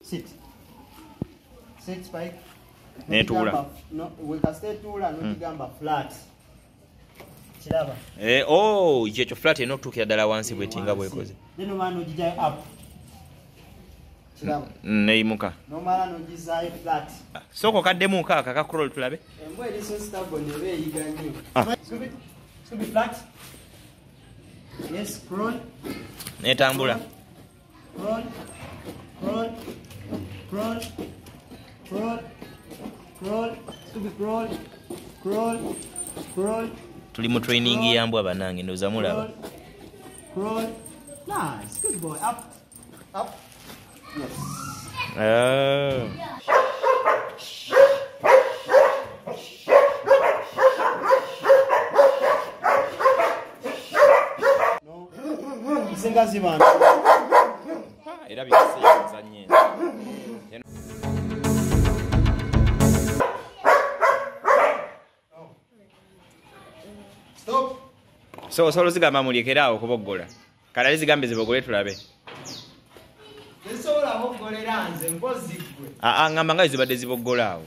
Sit. Sit, Spike. Netula. No, we can stay tula, no kigamba flat. Chiraba. Oh, icho flat eno tukira dala wansi bwetinga bwekoze. Neno mano jija up. Chiraba. Neimuka. No mala no jizai flat. Soko kaddemu kaka ka crawl tulabe. Embwa eri so stable nebe yiganyo. Subi flat. Yes, crawl. Netambula. Crawl. Crawl. Crawl. Crawl. Crawl. Subi crawl. Crawl. Crawl. Tuli mu training ya mbwa banange ndoza mulaba. Crawl. Nice. Good boy. Up. Up. Yes. No. Isenga zibana. Era bikise nyenye. Stop. So zigamba mulyekeraawo okuboggola. Kala zigambe zibogole tulabe. Nsobola boggolera nze mpozi gwe. Ngamba nga zibadde ziboggolaawo.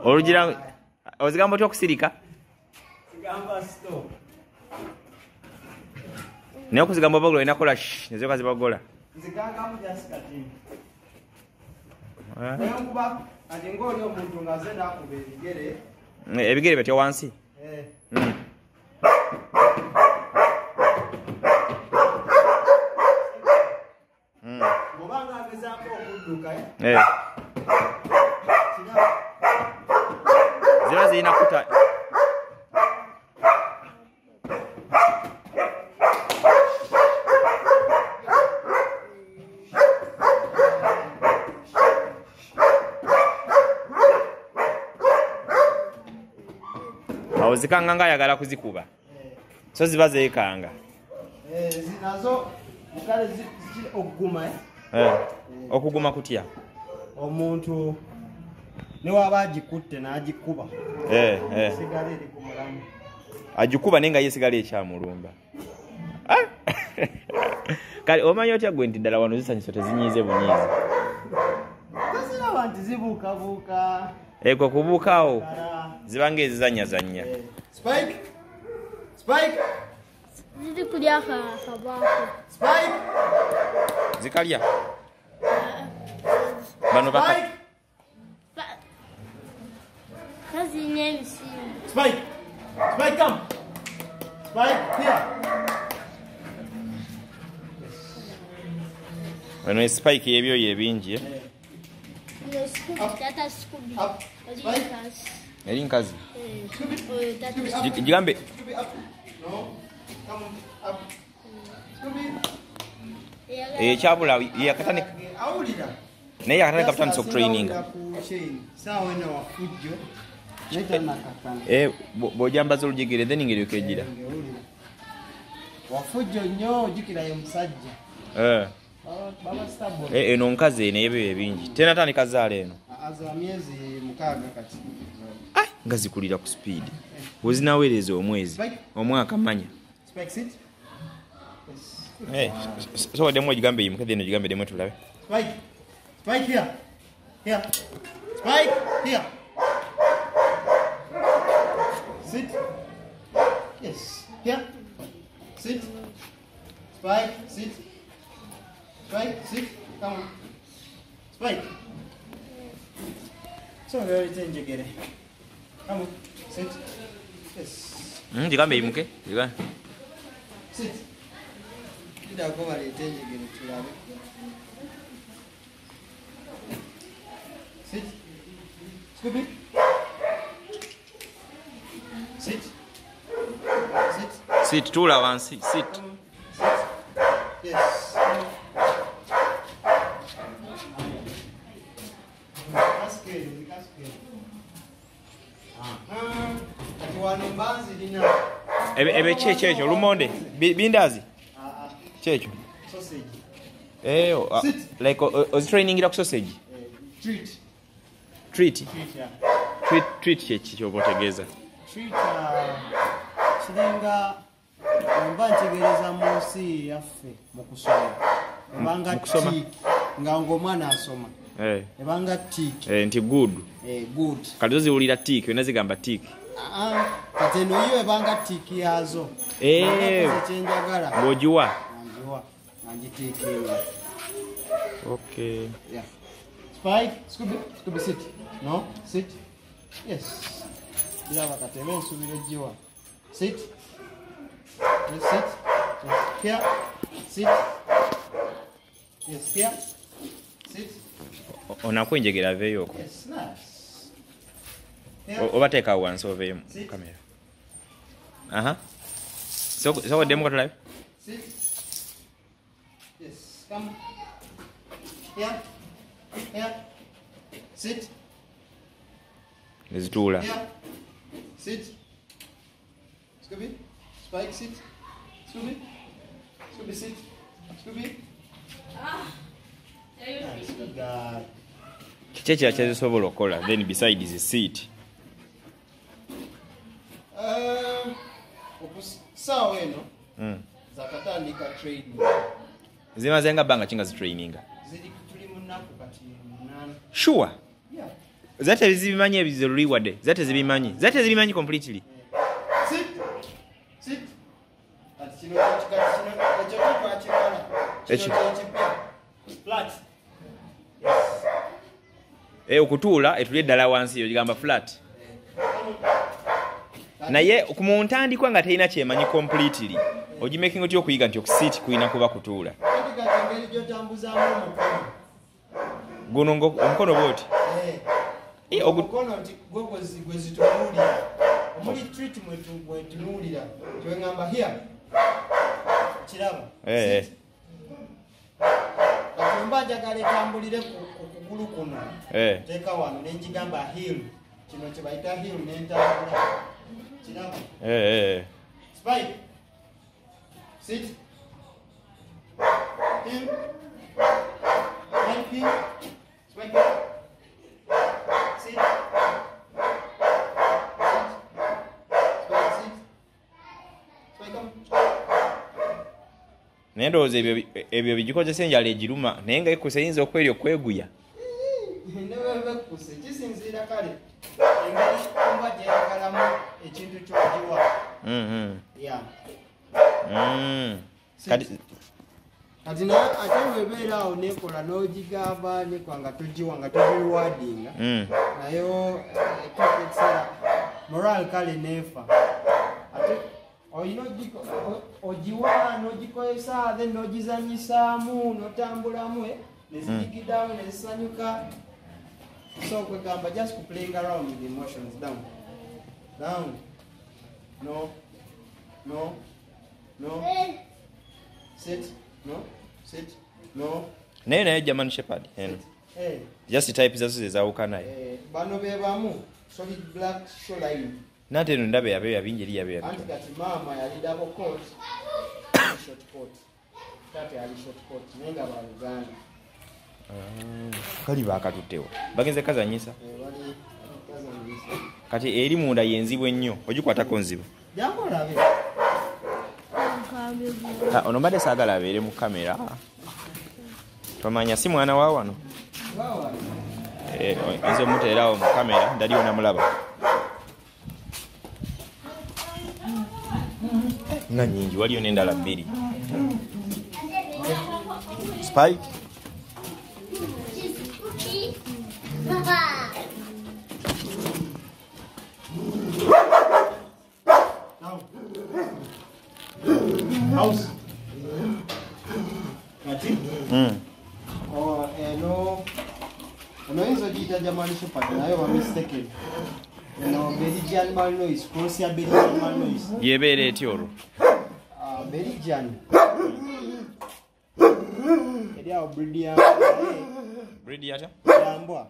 Original ozigamba otyo okusirika? Sigamba stop. Naye okuzigamba obogola inakola nezo kazibogola. Nzigangamu jasikati. Nkuba ati ng'oli omuntu ng'aze n'akuba ebigere. Ebigere batya wansi? Bw'obanga agezaako okudduka ziba zirina kuta awo zikanga nga ayagala kuzikuba so ziba zeekanga nazo mukale okuguma okuguma kutya omuntu ne waba agikutte n'agikuba sigala eri ku mulamu agikuba naye nga ye sigala ekyamulumba kale omanyi otya gwe nti ddala wano zisanyusa tezinyiize bunyiizi teziraba nti zibuukabuuka eko kubuukaawo ziba ng'ezizanyazanya Spike ziri kulya akabaako Spike zikalya bano baka kazirina ebisimba Spike come Spike here bano espike y'ebyoyo ebingi tata Scooby eri nkazi gigambe ekyabula yakatane naye yakatane kaputandisa okutraininga bw'ojambaza olujegere then ngeryoka egira wafujjo nnyo ojjukira ye musajja eno nkazi eno ebyo ebingi tenatandika zaala eno aza myezi 6 kati nga zikulira ku speed wezinaweereza omwezi omwaka manya so waddemu ogigambe yimuke then ogigambe ddemu tulabe Spike here Spike here sit yes here sit Spike sit Spike sit come on Spike so very tenjegere come on sit yes gigambe yimuke sit ida ko bali tenjegere tulabe sit Scooby sit sit tula wansi sit yes Kati wano mbanzi lina. Ebe checho lumonde. Bindazi. Checho. Sausage. Like was training ira ku sausage. Treat. Treat checho botegeza. Treat kiringa mba ntegereza munsi yaffe mu kusoma. Ebanga tik nga ng'omwana asoma. Ebanga tik. Nti good. Good. Kati ziwulira tik, yona zigamba tik. Kati eno yo ebanga tik yazo. Kyenjagala. Ng'ogiwa. Nagiteekera. Okay. Yeah. Spike, Scooby, sit. No, sit. Yes. Ilava kateme nsubira jiwa. Sit. Yes, sit. Yes. Here. Sit. Yes, here. Sit. Onakwenjegera veyo. Yes, nice. Obateka wansi oveyo mu kamera. Aha. So demo got live? Sit. Yes, come. Here. Sit. Nezitula. Here. Sit. Scooby. Spike, sit. Scooby. Scooby, sit. Scooby. Nice, good guy. Kicheche achezisobola okola then beside the seat. Sawa eno. Zakatandika trade. Zimazenga banga chinga zitraininga. Zili tuli munaku kati munana. Sure. Yeah. Zate zibimanyi ebiziruliwadde. Zate zibimanyi completely. Sit. Kati kino kwa chikala. Flat. Okutuula etulye ddala wansi yo gigamba flat. Naye ku ntandikwa nga terina kyemanyi completely. Ogimaking otyo okuyiga nti okusiiti kulina kuba kutuula. Guno omukono bwoti. Omukono nti gwe zitunuulira. Omuli treat mwe tunuulira. Twengamba here. Kiraba. Kati mba njagala etambulire ku kugulu kuno. Teeka wano ne ngigamba heel. Kino kye bayita heel n'entambula. Kiraba. Spike. Sit. Heel. Spike. Spike. Sit. Naye ndowooza ebyo bigikozesa enjala egiruma naye nga ekkuse eyinza okwerya okweguya. Nebebekkuse kisinziira kale engeri kumba gyeyagalamu ekintu ky'ogiwa. Kati naye ate bwebeera awo nekola n'ogigamba nekwa nga togiwa nga togiwadinga nayo ekiseera moral kale neefa. Ate oyina ogiwa n'ogikozesa then n'ogizanyisaamu n'otambulamu nezigigiddamu nezisanyuka. So kwegamba just playing around with the emotions. Down. No. Sit. No. Naye German Sheperd. Just type zazo zezawuka naye. Bano be bamu solid black shoreline. Nate eno ndaba yabeera bingi eri yabeera. Anti kati mama yali double coat. Short coat. Tate yali short coat. Nenga ba Uganda. Kali baakatuttewo. Bagenze kazanyisa. Kati eri munda yenzibwe nnyo. Ogikwatako nzibu. Jambo labe. Ono mbadde saagala abeere mu kamera. Tomanya si mwana wa wano. Nze omuteerawo mu kamera ndali onamulaba. Nga nyingi waliyo n'endala bbiri. Spike. House. Kati? Eno hizo jita German Sheperd nayo wa mistaken. Eno Belgian Malinois, cross ya Belgian Malinois. Yebeera etya olwo? Belgian. Eri awo breed ya. Breed yata? Yambwa.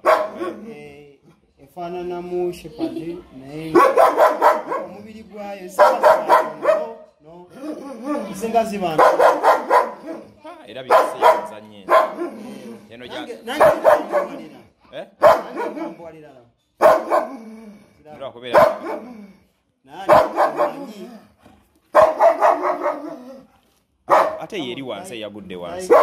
faananamu Sheperd naye omubiri gwayo singa zibantu era bikiseyonza nnyo eno lwakubeera ate ye eri wansi eyagudde wansi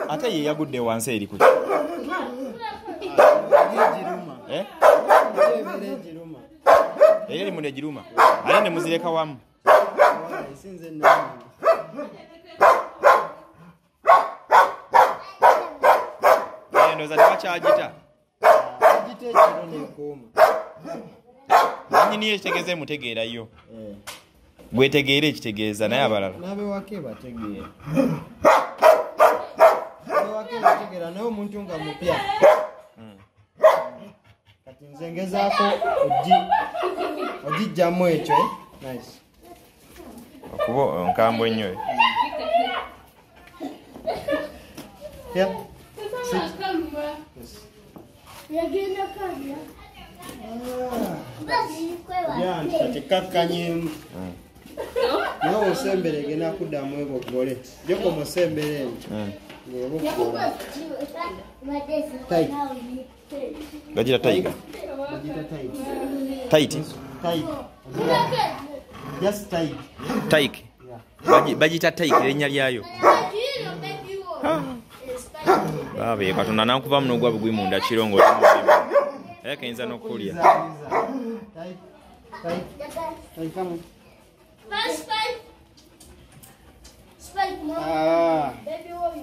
ate ye yagudde wansi eri kuki eri mu negiruma ate ne muzireka wamu ndoza tebakyagita nanyiniyo ekitegeeza emutegeerayo gwetegeera ekitegeeza naye abalala nabewake bategeera naye omuntu nga mupya kati nze ngezaako ogijjamu ekyo okuba nkambwe ennyo tekkakkanyemu nawe osembere egenda kuddamu ebogole joko musembere bagira tayiga taiti taiki bagita taiki erinnya lyayo babe katonda nankuva muno gwa bugwi munda kirongo kayinza n'okulya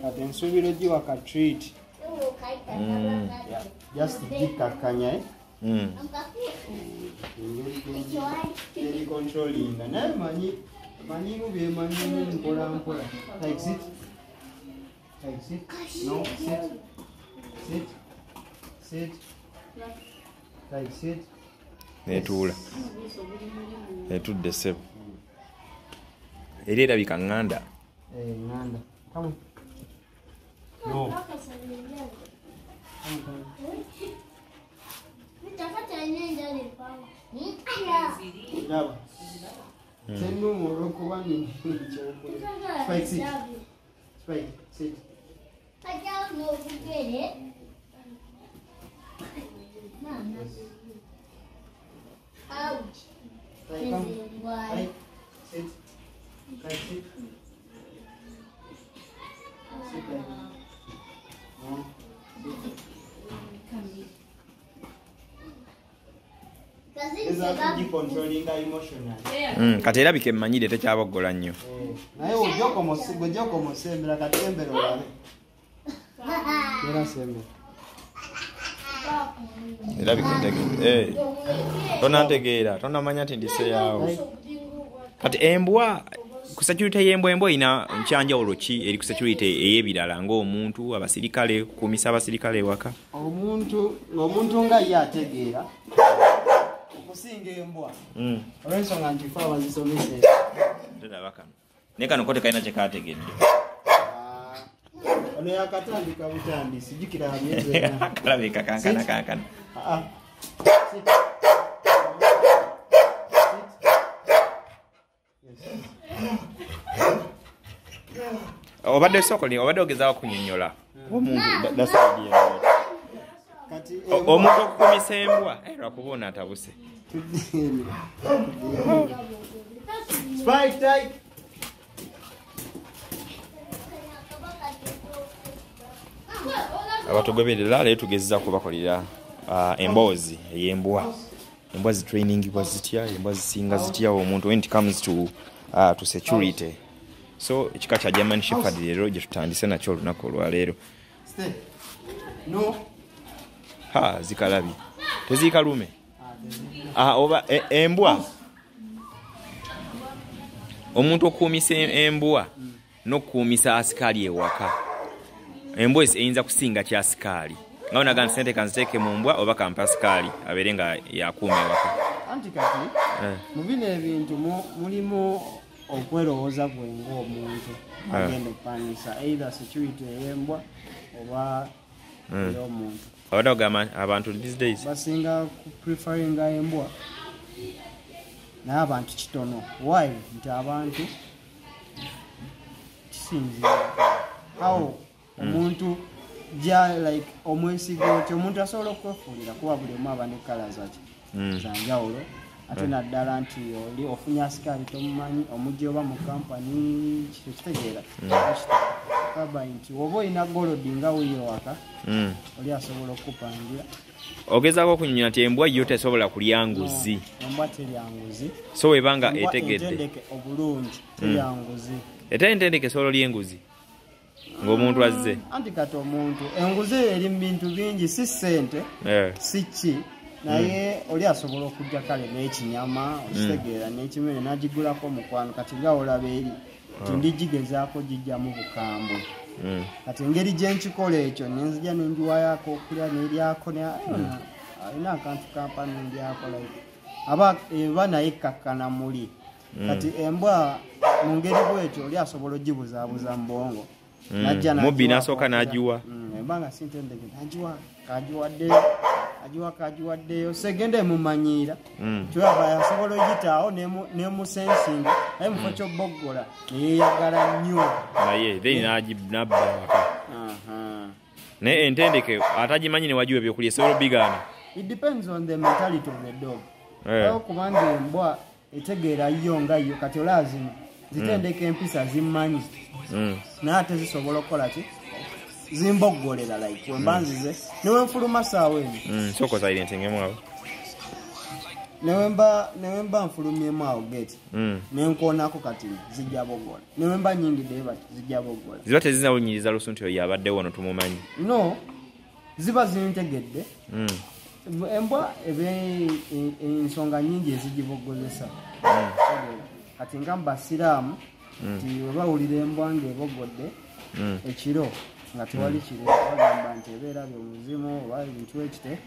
kati ensuubira ogiwa ka treat just gikakkanya eri controllinga naye manyimu byemanyimu mpola mpola like sit no sit like sit netuula etudde ssebo eri erabika ŋŋanda ŋŋanda come no sennumu olwokuba Spike sit Spike sit kati era bikemmanyire tekyaboggola nnyo naye ojokomosembera katembera olabe era sembera era bikendege tonantegeera tonamanya nti ndiseyaawo kati embwa ku security y'embwa ina nkyanjawulo ki eri ku security ey'ebirala ng'omuntu abasirikale kukumisa abasirikale ewaka omuntu nga ye ategeera okusinga embwa olw'ensonga nti fe abazisomese teraba kano naye kano kote kalina kyekategedde ono yakatandika butandisi jukira kalabika kankana obadde sokoli obadde ogezaawo kunyonyola omuntu okukumisa embwa lwakuba atabuse abatugoberera leero tugezeza kubakolera emboozi ey'embwa embwa zitrainingibwa zitya embwa zisinga zitya omuntu when it comes to security so ekika kya German Sheperd leero gye tutandise nakyo olunaku olwaleero zikalabi tezikalume oba embwa omuntu okuumisa embwa n'okuumisa asikali ewaka embwa eyinza kusinga kya sikaali nga onaga sente kanziteeke mu mbwa oba kampa sikaali abeere nga yakuuma ewaka. Anti kati mu bino ebintu mulimu okwerowooza gwe ng'omuntu agenda okupangisa either security ey'embwa oba ey'omuntu. Abadde ogamba abantu these days basinga kupreferinga embwa naye abantu kitono. Why? Nti abantu kisinzira how omuntu like omwesigo ti omuntu asobola okwefuulira kuba buli omu aba ne kala zaki zanjawulo ate naddala nti oli ofunye asikaali tomumanyi omujja oba mu kampani kitegeera kaba nti oba olina golodi nga wiyo waka oli asobola okupangira. ogezaako okunyonyola nti embwa yo tesobola kulya nguzi. Embwa terya nguzi so webanga etegedde entendeke obulungi terya nguzi. ate entendeke esobola olya enguzi ng'omuntu azze. Anti kati omuntu enguzi eri mu bintu bingi si ssente si ki naye oli asobola okujja kale n'ekinyama okitegeera n'ekimere n'agigulako omukwano kati nga olaba eri nti ndigigezaako gijjamu bukambwe. Kati engeri gyenkikola ekyo nenzija nenjiwayaako okulya n'eryako alina akantu kampa n'endyako aba eba naye kakkana muli. Kati embwa mu ngeri bwetyo oli asobola ogibuzaabuza mu bwongo mubbi n'asooka n'agiwa embanga sintendeke n'agiwa kagiwaddeyo segende emumanyiira kyaba asobola ogitaawo nemusensinga naye mufo kyoboggola neyeyagala nnyo naye then nabba waka. naye entendeke atagimanyi newagiwa ebyokulya esobola obigaana. It depends on the mentality of the dog. Kubanga embwa etegeera yo nga yo kati olazino zitendeka empisa zimmanyi naye ate zisobola okukola ki zimboggolera like wembanzize newenfuluma saawa eno soko silentengemu awo newemba nfulumyemu awo geti nenkoonako kati zijja boggola newemba nyingidde bati zijja boggola. ziba tezinawunyiriza lusu nti oyo abaddewo wano tumumanyi. No ziba zintegedde. Embwa ensonga nyingi ezigiboggozesa kati nga mubasiraamu nti webawulira embwa ng'eboggodde ekiro nga tewali kiro bagamba nti ebeera byomuzimu oba ebintu ekite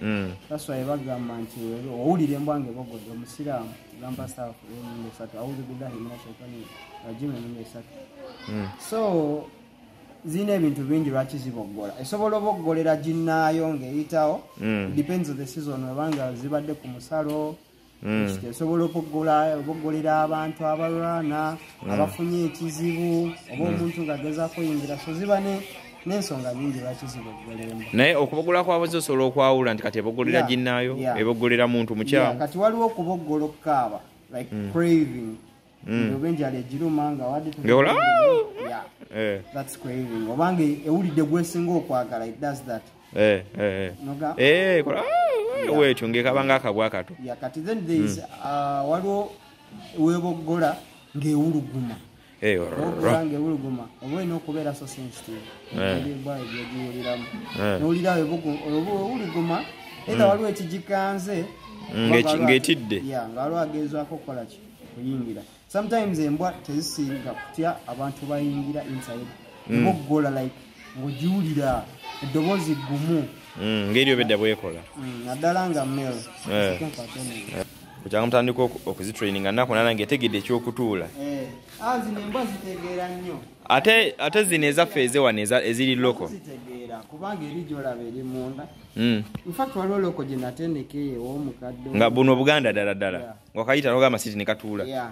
taswaye bagamba nti owulira embwa ng'eboggodde omusiraamu gamba saafu emirundi 3 awuzu billahi mina shaitani rajim emirundi 3. So zina ebintu bingi lwaki ziboggola. Esobola oboggolera ginnaayo ng'eyitawo depends on the season webanga zibadde ku musalo esobola oboggolera abantu abalwana abafunye ekizibu oba omuntu ng'agezaako yingira so ziba n'ensonga nyingi lwaki ziboggolera. naye okuboggola kwabazi osobola okwawula nti kati eboggolera ginnaayo eboggolera muntu mukyamu. kati waliwo okuboggola okukaaba like craving oba enjala egiruma nga wadde that's craving obanga ewulidde gwesinga okwagala it does that wetyo ngekabanga akabwa kato. kati then there is waliwo weboggola ng'ewuluguma ng'ewuluguma oba olina okubeera so sensitive ebba ebyogiwuliramu nowulira ewuluguma era waliwo ekigikanze ng'etidde nga waliwo agezaako okukola ki kuyingira. Sometimes embwa tezisinga kutya abantu bayingira inside eboggola like ng'ogiwulira eddoboozi ggumu ng'eri obedda bwekola naddala nga male kukyanga mutandika okuzitraininga nnaku nala ng'etegedde ekyokutuula. Zino embwa zitegeera nnyo ate zino ezaffe ezewano eziri loko zitegeera kubanga eri gy'olaba eri munda. Infact waliwo loko gye natendeka ew'omukadde nga buno Buganda ddala ddala ng'okayita n'ogamba siti ne katuula.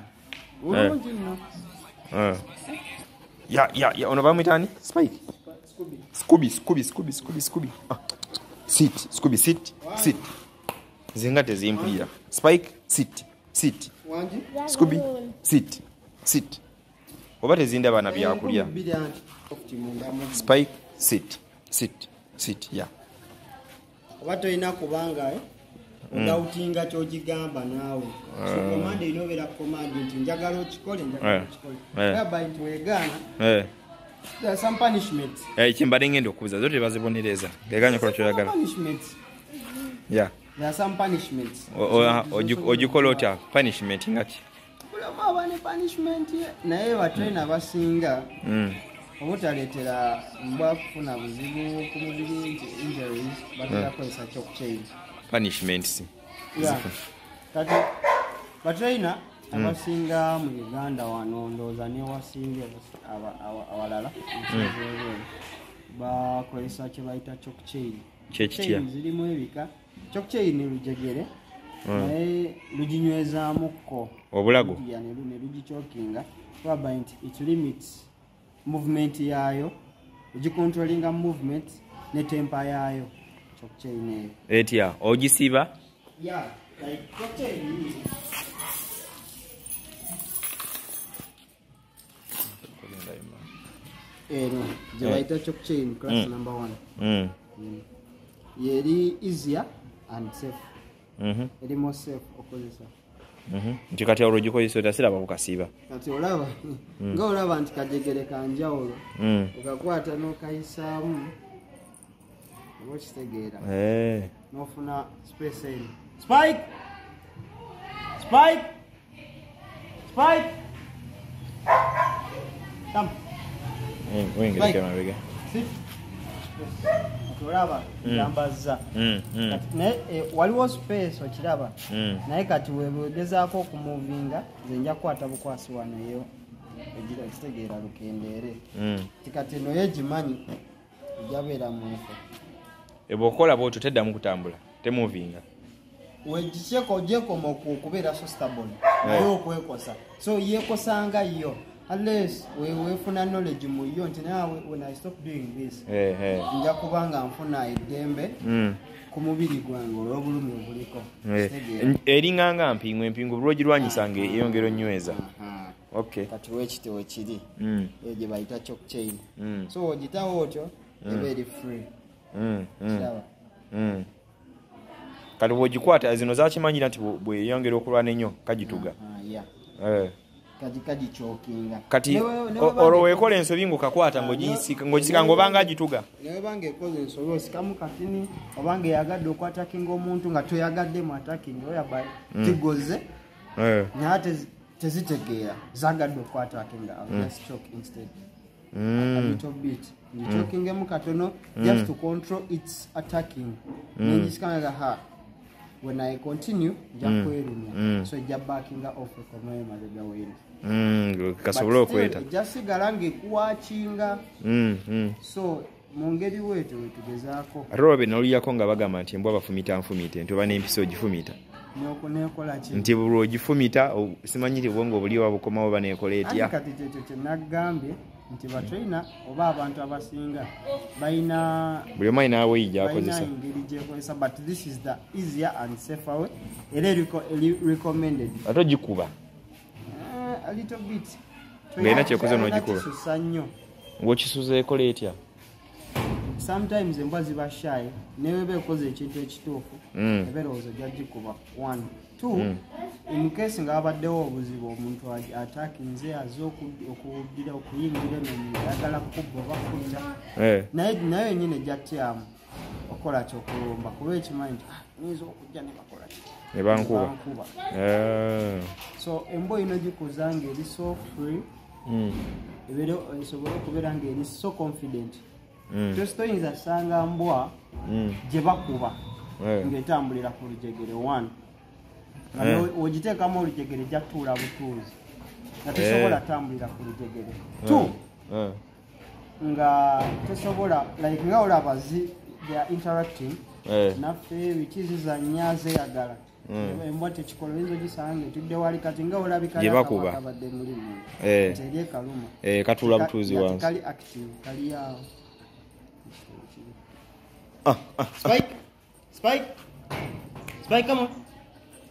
Bulungi nno. Ono bamwitaani Spike? Scooby. Sit. Zinga tezimpulira. Spike, sit. Scooby, sit. Oba tezindaba na byakulya. Spike, sit. Oba tolina kubanga odawutinga ky'ogigamba naawe. So command inobeera command nti njagala okikole. Whereby nti weegaana. There are some punishments. Kimbadde ngenda okubuuza zo tebazibonereza. Teganya kola kyoyagala. There are some punishments. Ogikola otya punishment ngaki? Kulama abane punishment naye batrainer basinga obutaleetera mbwa kufuna buzibu ku mubiri nti injuries batera kozesa chalk chain punishments. Kati batrainer abasinga mu Uganda wano ndowooza newasinga awalala bakozesa kye bayita chalk chain. Chain zirimu ebika. Chalk chain lujegere naye luginywezaamuko obulago ne lugichokinga whereby it limits movement yaayo, lugicontrollinga movement ne temper yaayo. Chalk chain eyo etya ogisiba like chalk chain eno gye bayita chalk chain class number 1 yeri easier and safe. Eri more safe okozesa. Nti kati ologikozesa otasiraba kukasiba kati olaba nga olaba nti kajegere kanjawulo okakwata n'okayisaamu oba okitegeera n'ofuna space eno. Spike come wengereke mabega olaba yambaza waliwo space okiraba naye kati wegezaako okumuvinga nze nja kukwata bukwasi wanoyo egira ekitegeera lukendeere tikati eno yegimanyi ejabeera mufu ebwokola bwotyo teddamu kutambula temuvinga wegikyeko ogyekoma okubeera so stable naye okwekosa so yekosanga yo unless wefuna knowledge mu yo nti nawe when I stop doing this nja kubanga nfuna eddembe ku mubiri gwange olw'obulumi obuliko eringanga empingu bulwogirwanyisanga eyongera onyweza. Kati wekiti wekiri egye bayita chalk chain so ogitawo otyo eba eri free. Kati bwogikwata zino zakimanyira nti bweyongera okulwana ennyo kagituga kagichokinga kati olwo weekola ensobi ng'okakwata ng'ogisika ng'obanga agituga naye banga ekoze ensobi osikamu katini obanga eyagadde okwatakinga omuntu nga toyagaddemu atakinga oyaba tigoze naye tezitegeera zagadde okwatakinga just choke instead a little bit chokingemu katono just to control its attacking nengisikanaga when I continue jakwerumya so jabackinga off ekonoye mabega wenu kasobola okweta jasigala ngekuwakinga so mu ngeri wetu wetugezaako robe noliyako nga bagamba nti embwa bafumita nfumite nti oba n'empisa ogifumita nekolaki nti bulwo ogifumita simanyi nti bwongo obuliwa bukomawo banekola etya kati kyekyo kyenagambye nti batrainer oba abantu abasinga balina buli omu alina aweeyi gy'akozesa engeri gyekozesa but this is the easier and safer way era recommended. Ate ogikuba a little bit ng'erina kyekoze n'ogikuba kisusa nnyo ng'okisuza ekola etya sometimes embwa ziba shy newe bekoze ekintu ekituufu eberowooza gyagikuba 1 2 in case nga abaddewo obuzibu omuntu atakinze aze okuwuddira okuyingira enayagala kubba bakutta naye nyine jatyamu okola kyokulumba kuba ekimanyi nti nyinza okujja ne bakola nebankuba so embwa ino gikuza ng'eri so free esobole okubeera ng'eri so confident toyinza sanga mbwa gye bakuba ng'etambulira ku lujegere 1 ogiteekamu olujegere jatuula butuuzi nga tesobola tambulira ku lujegere 2 nga tesobola like nga olaba they are interacting naffe bikizizanya zeyagala embwa tekikola oyinza ogisanga ng'etudde wali kati nga olabikabadde mulimu nti eri ekaluma katuula butuuzi wansi kali active kali awo. Spike, come on.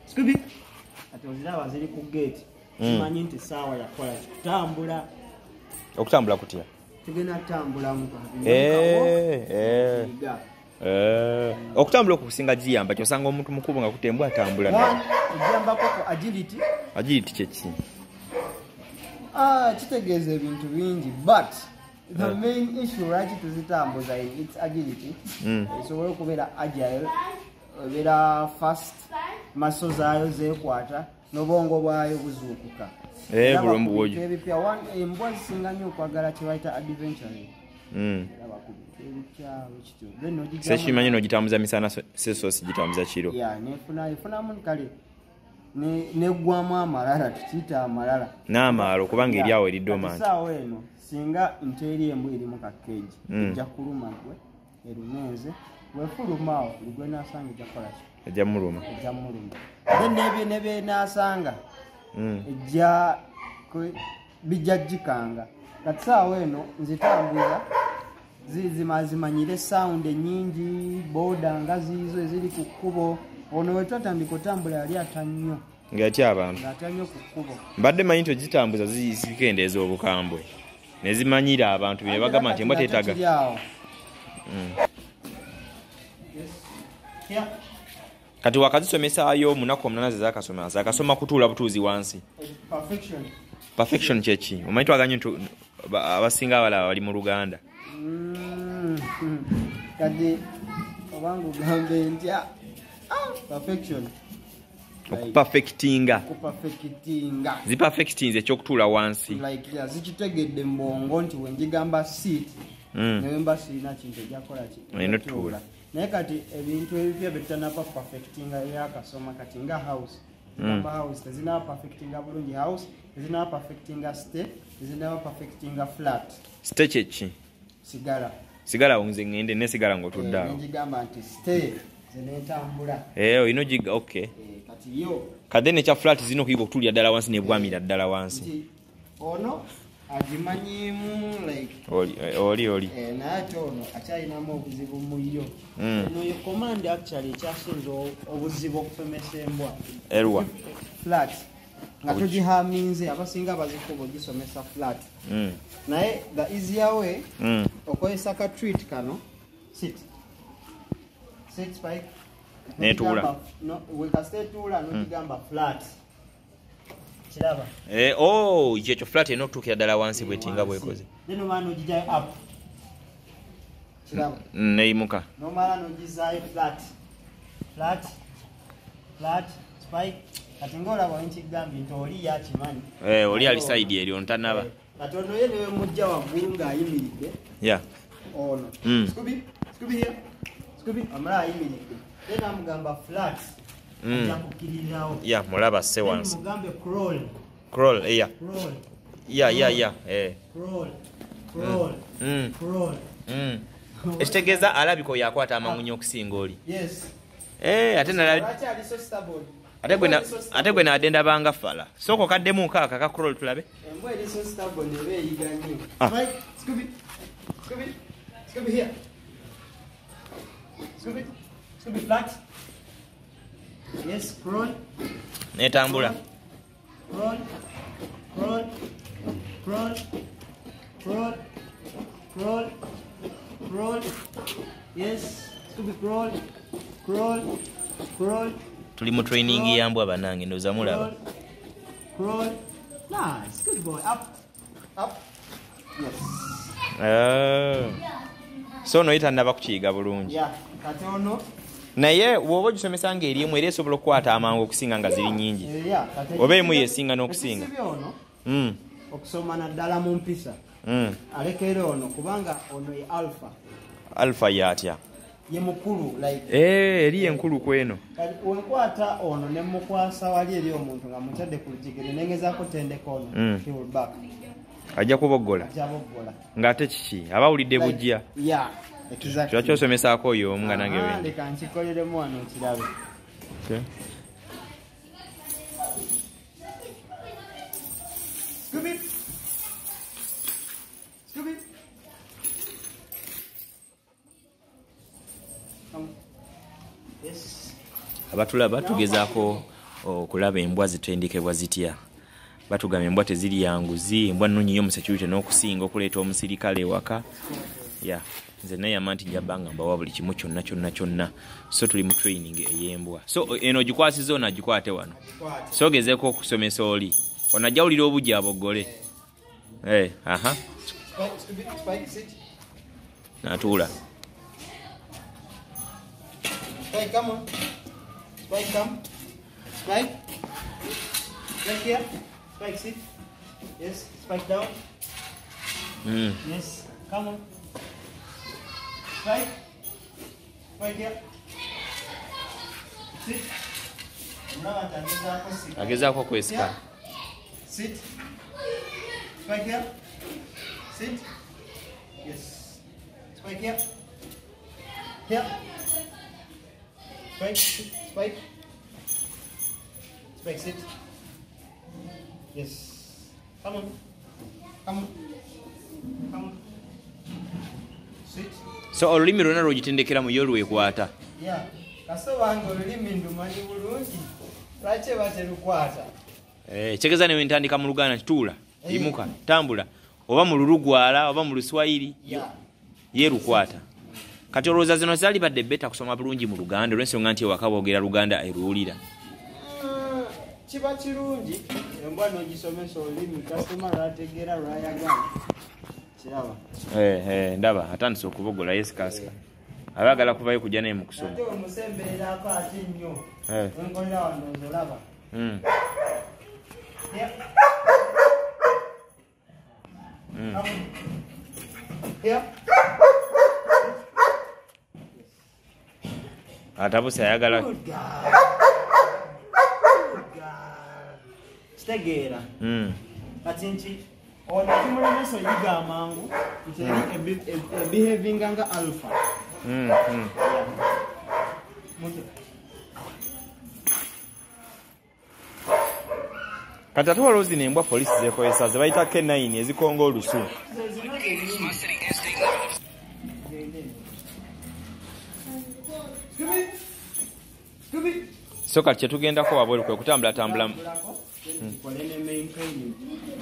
Scooby. Ati oziraba ziri ku gate. Simanyi nti saawa yakola kutambula. Okutambula kutya? Tugenda kutambula mu okutambula okusinga giyamba kyosanga omuntu mukulu nga kutembwa atambula giyambako ku agility. Agility kyeki? Kitegeeza ebintu bingi but the main issue lwaki tuzitambuza its agility esobola okubeera agile obeera fast maso zaayo zeekwata n'obwongo bwayo buzuukuka. Bulombo bwojo. Ebipya embwa zisinga nnyo okwagala kye bayita adventure. Sekimanyi n'ogitambuza misana sesosi gitambuza kiro. Nefunamu kale neggwamu amalala tukiyita amalala. N'amaalo kubanga eri awo eridde omanti. Essaawa eno singa nte eri embwa eri mu kakeegi ejja kuluma gwe erumenze wefuluma awo buli gwe naasanga ejja kukola ki? Ejja muluma. Then nebye naasanga bijja jikanga. Kati saawa eno nzitambuza zimanyire sound ennyingi boda nga ziizo eziri ku kkubo. Ono wetwatandika otambula yali atannyo ng'atya abantu atannyo ku kkubo. Mbadde manyi nti ogitambuza zikendeeza obukambwe ne zimanyira abantu bye bagamba nti embwa teetaga. Kati wakazisomesaayo munaku omunana ze zakasoma kutuula butuuzi wansi. Perfection kyeki omanyi twaganye nti abasinga abalaba bali mu Luganda. Kati obangu gambe ntya perfection okuperfectinga ziperfectinze ekyokutuula wansi like zikitegedde mbongo nti wenjigamba seat newemba sirina kintu ejakola enotuula naye kati ebintu ebipya betanapa perfectinga yakasoma kati nga house Number house tezina perfectinga bulungi house tezina perfectinga stay tezina perfectinga flat stay chechi sigala unze ngende ne sigala ngotudda njigamba nti stay zenetambula ino jiga okay kati yo kadene cha flat zino kuyigo kutulya ddala wansi ne bwamira ddala wansi ono ajimanyimu like oli naate ono akyalinamu obuzibu muyo eno yo command actually ekyasinza obuzibu okupemesa embwa erwa flat nga tugihaminze abasinga bazikuba ogisomesa flat naye the easier way okozesa ka treat kano sit spike netula wekasetuula nogigamba flat kiraba ekyo flat enokutuukira ddala wansi bwetinga bwekoze then omala nogijayo up kiraba neimuka nomala nogizaayo flat spike kati ngaolaba nkigambye nti oli yakimanyi oli ali saidi eryo ntanaba kati ono ye newe mujja waggulu ng'ayimiridde ono Scooby here Scooby amala ayimiridde then amugamba flat akukirirawo mulaba se wansi mugambe crawl ekitegeeza alabika oyo akwata amangunyo okusinga oli ate gwe naadde ndabanga fala sooka okaddemu nkaaka ka crawl tulabe embwa eriso stable neba eyiga nnyo Scooby here Scooby flat yes crawl netambula crawl yes Scooby crawl tuli mu training ya mbwa banange ndoza mulaba crawl nice good boy up yes so no itandaba kukiyiga bulungi kati ono naye woba ogisomesa ng'eri emu era esobola okukwata amangu okusinga nga ziri nnyingi oba emu yesinga n'okusinga okusoma naddala mu mpisa alekere ono kubanga ono ye alpha yatya ye mukulu eri enkulu kweno wenkwata ono ne mukwasa wali eri omuntu nga mutadde ku lujigere nengezaako tendeka ono ajja kuboggola ng'ate kiki abawulidde bujja kiba kyosomesaako oyo omu nga nange leka nkikoleremu wano okirabe abatulaba tugezaako okulaba embwa zitendekebwa zitya batugamba embwa teziri yanguzi embwa nnungi nnyo mu security n'okusinga okuleeta omusirikale ewaka nze nayama nti njabanga mbawa buli kimu kyonna so tuli mu training ey'embwa so eno gikwasiza ono agikwate wano so ogezeeko okusomesa oli ono ajjawulira obujja aboggole natuula Spike here. Spike, sit. Yes, spike down. Yes, come on. Spike. Spike here. Sit. Agezaako kwesika. Sit. Spike here. Sit. Yes. Spike here. Here. Spike. Spike. Spike, sit. Yes. Come on. Come on. Come on. Sit. So olulimi lwonna lwogitendekera mu yo lwekwata. Yeah. Kaso wange olulimi ndumanyi bulungi. Lwaki baterukwata? Kitegeeza ne wentandika mu Luganda kituula, imuka, tambula, oba mu Lulugwala, oba mu Luswayiri, ye lukwata. Kati olowooza zino zaali badde beta kusoma bulungi mu Luganda olw'ensonga nti ewaka boogera Luganda eruwulira. Kiba kirungi embwa n'ogisomesa olulimi kasitoma lwategeera lwayagala. Kiraba? Ndaba atandise okubogola yesikasika. Abaagala kuvayo kujja naye mu kusoma. Ate omusembererako ate nnyo. Wenkolera wano olaba. Atabuse ayagala. Kitegeera. Kati nti ono kimulemesa oyiga amangu nti behavinga nga alpha. Kati ate waliwo zino embwa polisi zekozesa ze bayita K9 ezikonga olusu. So kati kyetugendako wabweru kwe kutambula.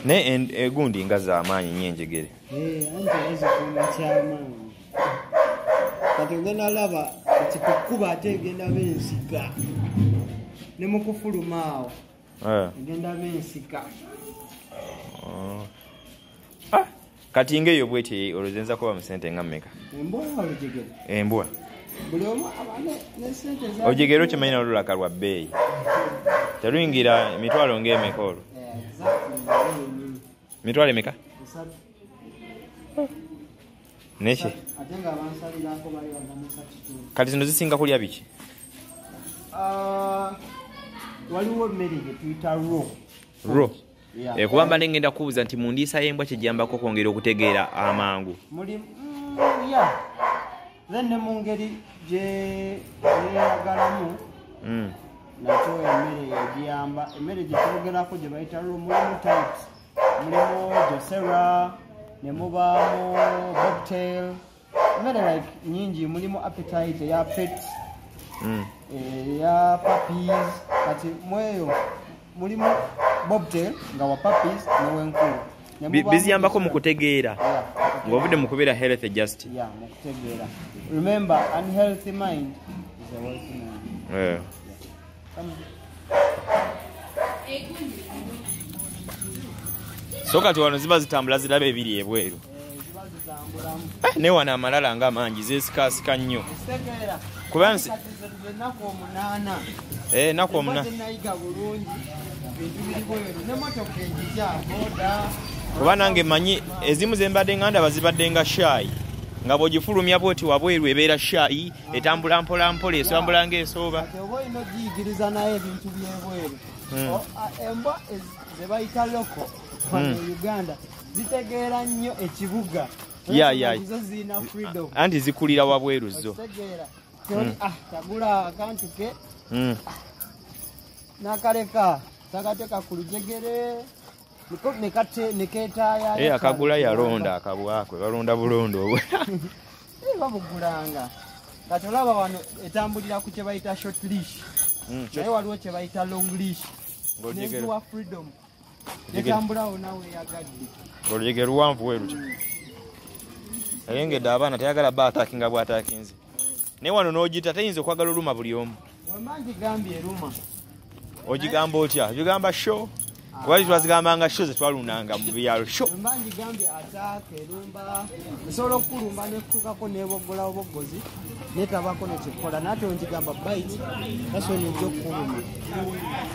Ne egundi nga z'amaanyi nnyo enjegere. Anti ezikuuma kyamaanyi. Kati ogenda laba ekikukuba ate egenda b'ensika. Ne mu kufuluma awo. Egenda b'ensika. Kati ng'eyo bw'eti olwozenza kuba mu ssente nga mmeka? Embwa olujegere? Embwa. Buli omu aba ne ssente za... Olujegere okimanyi n'olulaka lwa bbeeyi. Teruyingira emitwalo ng'emeka olwo? Mitwalo emeka? Neke? Ate nga abansalirako bali bagamisa kitundu. Kati zino zisinga kulya biki? Waliwo emmere gye tuyita ro. Ro? Kubamba ngenda kubuuza nti mu ndiisa y'embwa kijambako kwongera okutegeera amangu. Then ne mu ngeri gye yeeyagalamu nakyo emmere yegiyamba. Emmere gye twogerako gye bayita ro mulimu types. Mulimu josera, ne mubaamu bobtail. Emmere like nyingi, mulimu appetite eya pets, eya puppies. Kati mweyo mulimu bobtail nga wa puppies n'owenkulu. Biziyambako mu kutegeera ng'ovudde mu kubeera health just. Yeah, mu kutegeera. Remember, unhealthy mind is a wealthy mind. So kati wano ziba zitambula ziraba ebiri ebweru. Ne wano amalala nga mangi zeesikasika nnyo. Kubanga ennaku omunaana. Ennaku omunaana. Kuba nange manyi ezimu ze mbadde nga ndaba zibadde nga shaayi. Nga bw'ogifulumya bw'oti wabweru ebeera shaayi, etambula mpola mpola esambula ng'esooba. Kati oba olina ogiyigiriza naye ebintu by'ebweru. Embwa ze bayita loko wano Uganda zitegeera nnyo ekibuga. Zo zirina freedom. Anti zikulira wabweru zo. Zitegeera. Tagula akantu ke. N'akaleka tagateeka ku lujegere. Neketaaya. Akagula yalonda akabwakwe balonda bulondo obwo. Babugulanga. Kati olaba wano etambulira ku kye bayita short leash. Naye waliwo kye bayita long leash. Neguwa freedom. Etambulawo nawe yagadde. Olujegere luwanvu we lutyo. Ayengedde abaana tayagala ba attackinga bwa attackinze. Ne wano n'ogita tayinza okwagala oluma buli omu. Wemangi gambye eruma. Ogigamba otya? Ogigamba show? Wali twazigambanga show zetwalunanga mu byalo show. Mbanji gambye ataake erumba esobola okulumba nekukako neboggola oboggozi netabako nekikola nate onjigamba bite nasoni ekyokuluma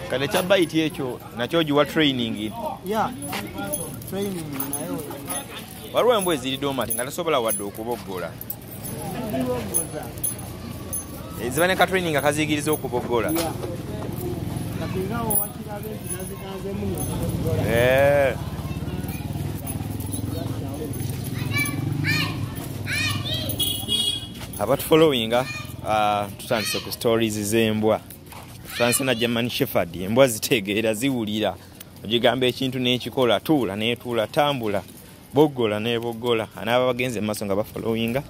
Kale kya bite ekyo nakyo giwa training. Yeah, training nayo. Waliwo embwa eziri domati nga tasobola wadde okuboggola. Ziba ne ka training akaziyigiriza okuboggola. About following tutandise ku stories z'embwa. Tutandise na German Shepherd. Embwa zitegeera ziwulira. Ogigamba ekintu n'ekikola tuula n'etuula tambula boggola n'eboggola. Anaaba bagenze maaso nga bafollowinga.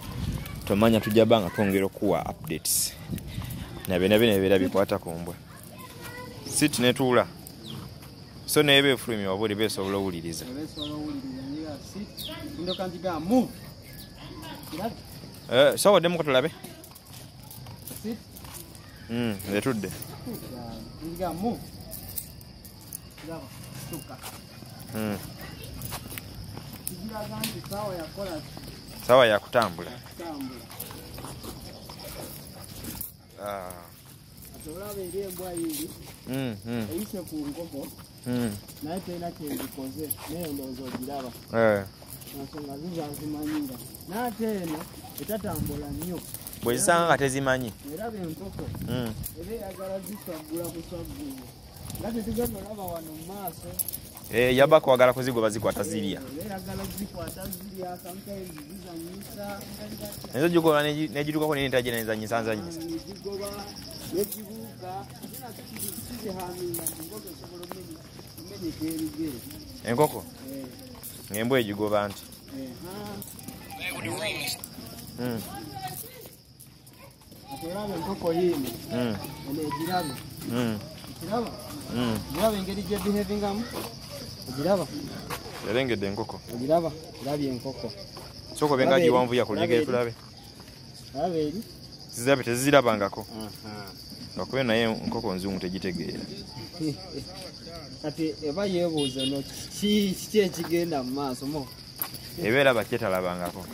Tomanya tujja banga twongera okuwa updates. Nabeera bikwata ku mbwa. Sit n'etuula. So nebe fulumi wabuli besobola owuliriza. So wadde muko tulabe. Etudde. Sawa ya kutambula. Atolabe eri embwa yiri. Eyise ku nkoko. Naye tena kyezikoze naye ndowooza ogiraba. Nsonga zizazimanyinga. N'ate eno etatambula nnyo. Bwe zisanga nga tezimanyi. Eraba enkoko. Era eyagala ziswaggula buswaggula. Nga tetugenda olaba wano mu maaso. Yaba kwagala kuzigoba zikwata zirya. Eyagala zikwata zirya sometimes zizanyisa. Ezo gigoba n'egitukako n'entajja n'ezanyisa. Negigoba negibuuka. Kizihaminga enkoko esobola omenyeka ebigere. Enkoko? Ng'embwa egigoba nti. Atolaba enkoko yiino. Eno egirabe. Egiraba? Egiraba engeri gye behavingamu? Egiraba? Erengedde enkoko. Egiraba? Erabye enkoko. Sooka obenga giwanvu yakunyegere tulabe. Eraba eri? Zirabe tezirabangako. Ngakubeera naye enkoko nzungu tegitegeera. Kati eba yeebuuza no kiki ekigenda mu maaso mo? Ebeera bakyetalabangako.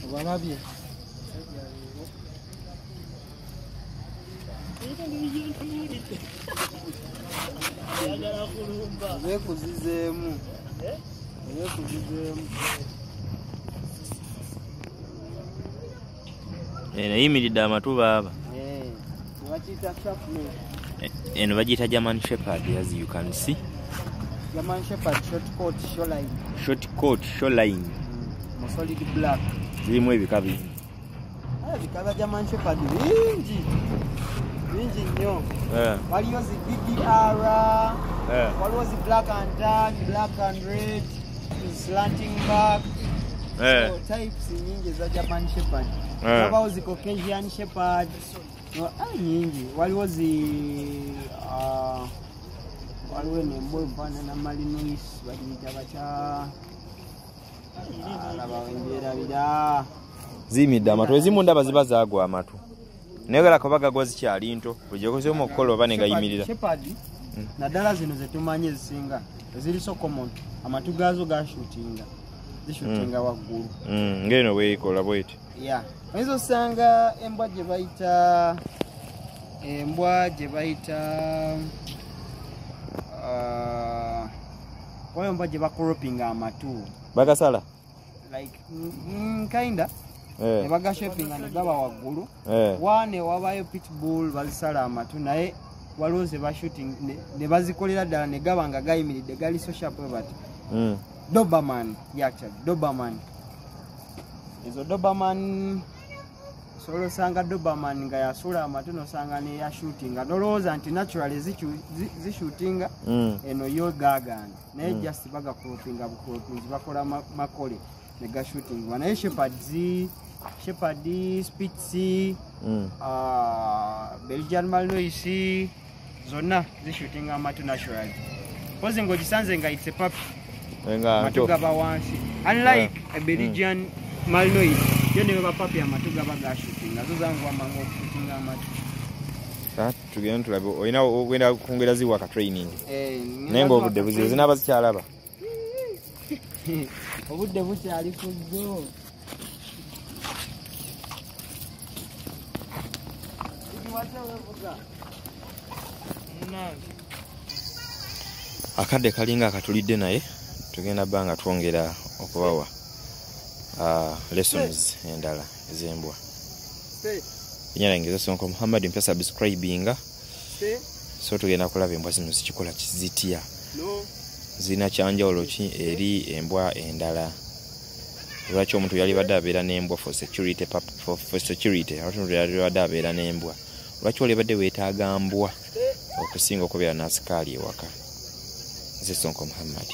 Obalabye? Beekuzizeemu. Eyimiridde amatu baaba. Bakiyita sharpness. Eno bagiyita German Shepherd as you can see. German Shepherd short coat shoreline. Short coat shoreline. Solid black. Zirimu ebika bingi. Ebika bya German Shepherd bingi. Bingi nnyo. Waliyo zi DDR. Waliwo zi black and tan, black and red, slanting back. So types nyingi za German Shepherd. Waliwo zi Caucasian Shepherd. Nyingi. Waliwo zi waliwo n'embwa efaanana Malinois bagiyita batya. Zimidde amatu ezimu ndaba ziba zaagwa amatu naye ko bagagwa zikyali nto bujekozemu okukola oba ne gayimirira. Shepard naddala zino zetumanyi ezisinga eziri so common amatu gaazo gashutinga zishutinga waggulu ng'eno bweyikola bweti. Oyinza osanga embwa gye bayita oyo embwa gye bakoropinga amatu bagasala like kinda nebaga shaping and gaba waggulu wane wabayo pitbull bazisala amatu naye waliwo ze bashooting ne bazikolera ddala ne gaba nga gayimiridde gali so sharp but Doberman actually Doberman ezo Doberman solo sanga Doberman nga yasula amatu nosanga ne ya shooting nolowooza nti naturally zishootinga eno yo gagana naye just baga croppinga bucropping bakola makole mega shooting wana Sheperd Spitz Belgian Malinois zonna zishootinga amatu naturally kozi ngogisanze nga it's a puppy amatu gaba wansi. Unlike a Belgian Malinois, yo ne bapapi amatu gaba gashutinga. Zo zangu amango okutinga amatu. Tugenda tulabe olina wenda kwongera ziwa ka training. Naye ng'obudde buzibu zinaaba zikyalaba. Obudde bukyali kuzzo. Akadde kalinga akatulidde naye tugenda banga twongera okubawa lessons endala ez'embwa. Nyalangiza Sonko Muhammad mpa subscribinga. So tugenda kulaba embwa zino zikikola kizitya. Zina kyanjawulo ki eri embwa endala. Lwaki omuntu yali badde abeera n'embwa for security omuntu yali badde abeera n'embwa. Lwaki oli badde weetaaga mbwa okusinga okubeera n'asikaali ewaka. Nze Sonko Muhammad.